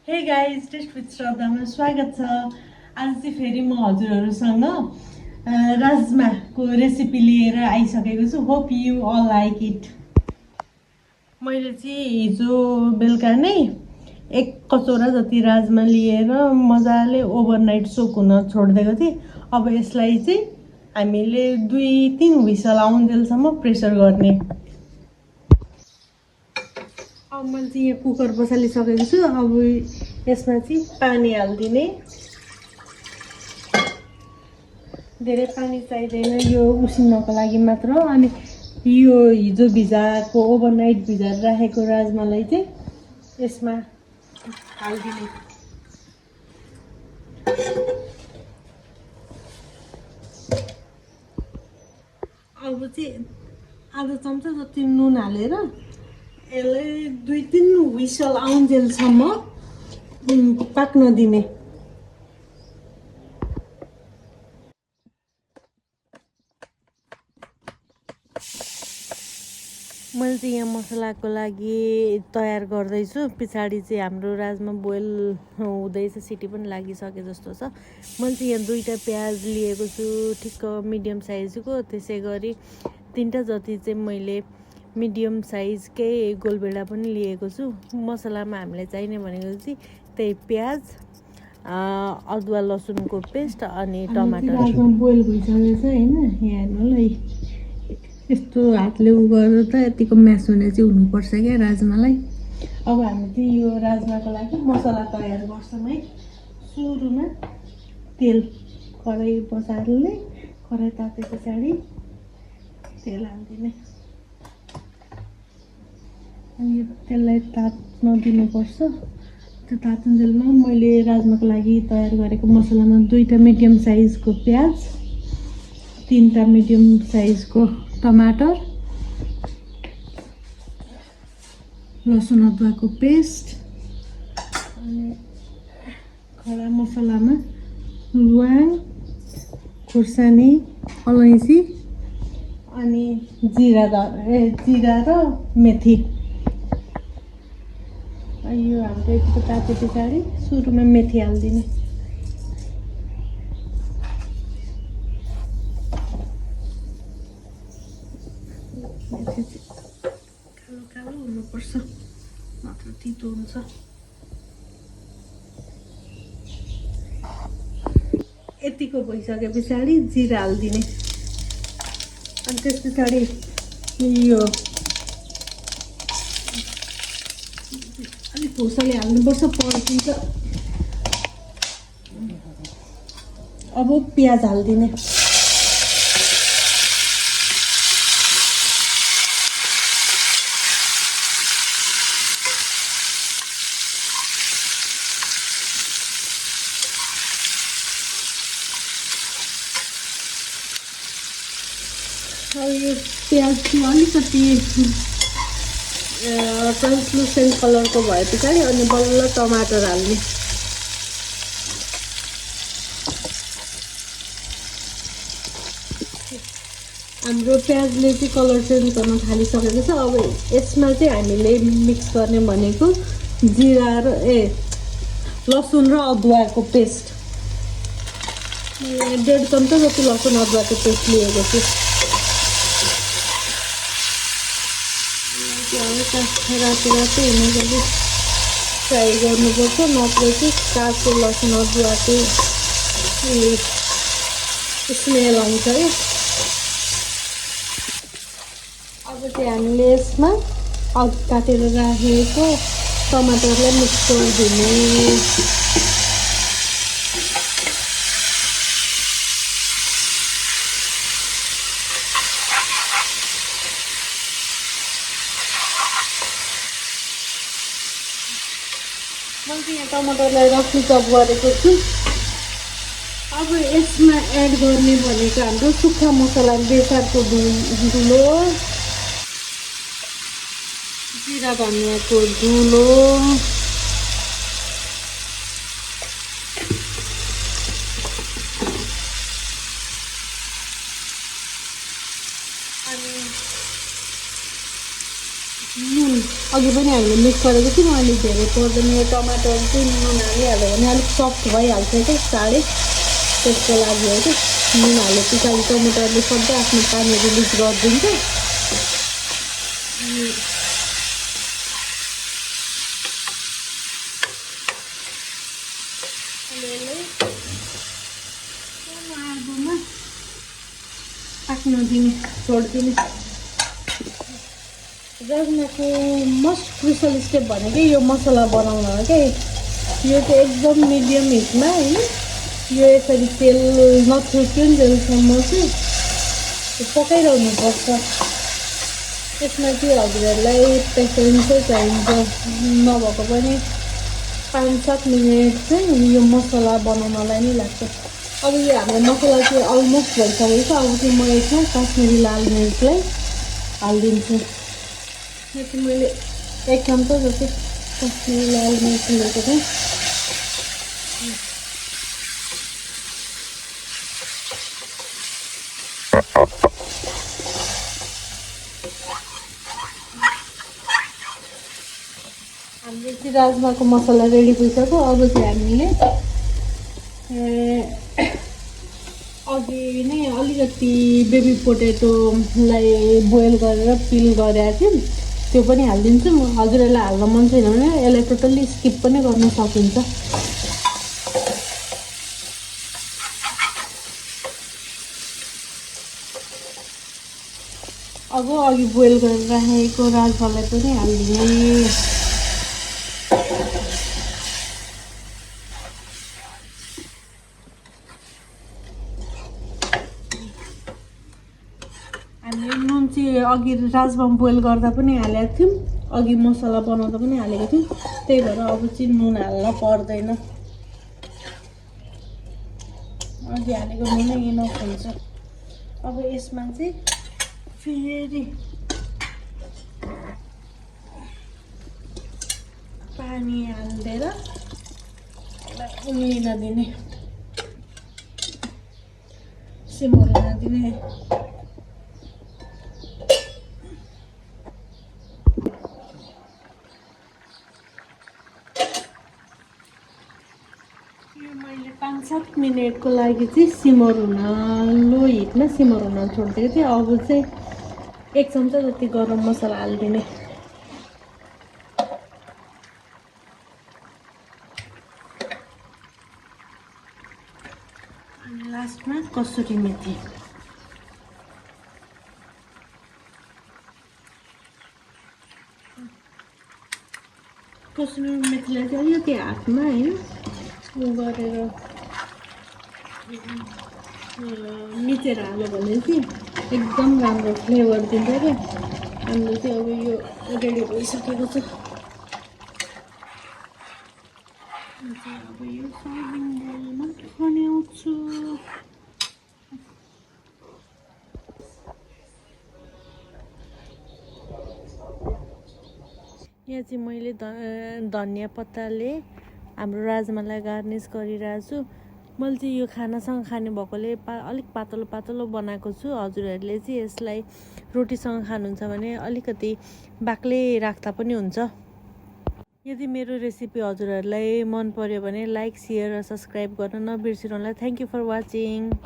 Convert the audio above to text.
Hey guys, test with श्रद्धामा स्वागत छ। आज चाहिँ फेरि म हजुरहरूसँग राजमाको रेसिपी लिएर आइसकेको छु। Hope you all like it. मैले चाहिँ हिजो बेलुका नै 1 कचौरा जति राजमा लिएर मजाले ओभरनाइट सोक हुन छोडिदिएको थिएँ। अब यसलाई चाहिँ हामीले 2-3 हुइसल आउन्जेलसम्म प्रेसर गर्ने। अब मैले चाहिँ यहाँ कुकर बसालिसकेको छु। अब यसमा चाहिँ पानी हालिदिने। धेरै पानी चाहिँदैन, यो उसिन्नको लागि मात्र। अनि यो हिजो भिजाएको ओभरनाइट भिजाएर राखेको राजमालाई चाहिँ यसमा हालिदिने। अब चाहिँ आधा चम्चा जति नुन हालेर यसलाई 2-3 हुइसल आउन्जेलसम्म पाक्न दिने। मैले चाहिँ यहाँ मसलाको लागि तयार गर्दैछु। पछाडि चाहिँ हाम्रो राजमा बोइल हुँदैछ, सिटी पनि लागिसके जस्तो छ। मैले चाहिँ यहाँ 2टा प्याज लिएको छु, ठिक्क मिडियम साइजको। त्यसै गरी 3टा जति चाहिँ मैले मिडियम साइजकै गोलभेडा पनि लिएको छु। मसलामा हामीलाई चाहिने भनेको चाहिँ त्यही प्याज, अदुवा लसुनको पेस्ट अनि टमाटर। राजमा बोइल भइसकेको छ हैन, यहाँ हेर्नु ल। यस्तो हातले उ गरेर त यतिको म्यास हुने चाहिँ हुनुपर्छ क्या राजमालाई। अब हामी चाहिँ यो राजमाको लागि मसला तयार गर्छौँ है। सुरुमा तेल कराई बसाल्ने, कराई ताते पछाडि तेल हालिदिने। अनि यो तेललाई तात्न दिनुपर्छ। त्यो तात्नुन्जेलमा मैले राजमाको लागि तयार गरेको मसलामा 2टा मिडियम साइजको प्याज, 3टा मिडियम साइजको टमाटर, लसुन अदुवाको पेस्ट, अनि खडा मसलामा ल्वाङ, खुर्सानी, अलैँची अनि जिरा र मेथी। यो हाम्रो यतिको ताते पछाडि सुरुमा मेथी हालिदिने। मेथी चाहिँ कालो कालो हुनुपर्छ, नत्र तितो हुन्छ। यतिको भइसके पछाडि जिरा हालिदिने। अनि त्यस पछाडि यो अलिक खोर्सानी हाल्नुपर्छ, पड्किन्छ। अब प्याज हालिदिने। अब यो प्याज चाहिँ अलिकति ट्रान्सलुसेन्ट कलरको भए पछाडि अनि बल्ल टमाटर हाल्ने। हाम्रो प्याजले चाहिँ कलर चेन्ज गर्न थालिसकेको छ। अब यसमा चाहिँ हामीले मिक्स गर्ने भनेको जिरा र लसुन र अदुवाको पेस्ट। मैले 1.5 चम्चा जति लसुन अदुवाको पेस्ट लिएको छु। रातो रातो हुने गरी फ्राई गर्नुपर्छ, नत्र चाहिँ काँचो लसुन अदुवाको स्मेल आउँछ है। अब चाहिँ हामीले यसमा काटेर राखेको टमाटरलाई मिक्स गरिदिने। मैले चाहिँ यहाँ टमाटरलाई रफली चप गरेको छु। अब यसमा एड गर्ने भनेको हाम्रो सुक्खा मसला, बेसारको धुलो, जिरा धनियाँको धुलो, अनि नुन अघि पनि हामीले मिक्स गरेको थियौँ, अलिक धेरै पर्दैन। यो टमाटर चाहिँ नुन हालिहाल्यो भने अलिक सफ्ट भइहाल्छ क्या चाँडै, त्यसको लागि हो कि नुन हाले पछाडि टमाटरले सबै आफ्नो पानी रिलिज गरिदिन्छ। आगोमा पाक्न दिने, छोडिदिने। राजमाको मोस्ट क्रुसियल स्टेप भनेकै यो मसला बनाउन हो क्या। यो चाहिँ एकदम मिडियम हिटमा होइन, यो यसरी तेल नछुट्टिन्जेलसम्म चाहिँ पकाइरहनुपर्छ। यसमा चाहिँ हजुरहरूलाई पेसेन्सै चाहिन्छ, नभएको पनि 5-7 मिनट चाहिँ यो मसला बनाउनलाई नै लाग्छ। अब यो हाम्रो मसला चाहिँ अलमोस्ट भइसकेको छ। अब चाहिँ म यसमा काश्मिरी लाल मिर्चलाई हालिदिन्छु। यो चाहिँ मैले 1 चम्चा जति काश्मिरी लाल मिर्च लिएको थिएँ। हाम्रो चाहिँ राजमाको मसला रेडी भइसक्यो। अब चाहिँ हामीले अघि नै अलिकति बेबी पोटेटोलाई बोइल गरेर पिल गरेको थियौँ, त्यो पनि हालिदिन्छु। हजुरहरूलाई हाल्न मन छैन भने यसलाई टोटल्ली स्किप पनि गर्न सकिन्छ। अब अघि बोइल गरेर राखेको राजमालाई पनि हालिदिने। हामीले नुन चाहिँ अघि राजमा बोइल गर्दा पनि हालेको थियौँ, अघि मसला बनाउँदा पनि हालेको थियौँ, त्यही भएर अब चाहिँ नुन हाल्न पर्दैन। अघि हालेको नुनै इनफ हुन्छ। अब यसमा चाहिँ फेरि पानी हालिदिएर उम्लिन दिने, सिमर हुन दिने। यो मैले 5-7 मिनटको लागि चाहिँ सिमर हुन, लो हिटमा सिमर हुन छोडिदिएको थिएँ। अब चाहिँ 1 चम्चा जति गरम मसला हालिदिने। अनि लास्टमा कसुरी मेथी। कसुरी मेथीलाई चाहिँ अलिकति हातमा होइन उ गरेर मिचेर हाल्यो भने चाहिँ एकदम राम्रो फ्लेभर दिन्छ क्या। हाम्रो चाहिँ अब यो रेडी भइसकेको छ। अब यो सर्भिङ बोलमा बनाउँछु। यहाँ चाहिँ मैले धनिया पत्ताले हाम्रो राजमालाई गार्निस गरिरहेको छु। मैले चाहिँ यो खानासँग खाने भएकोले अलिक पातलो पातलो बनाएको छु। हजुरहरूले चाहिँ यसलाई रोटीसँग खानुहुन्छ भने अलिकति बाक्लै राख्दा पनि हुन्छ। यदि मेरो रेसिपी हजुरहरूलाई मन पर्यो भने लाइक, सेयर र सब्सक्राइब गर्न नबिर्सिनु होला। Thank you for watching.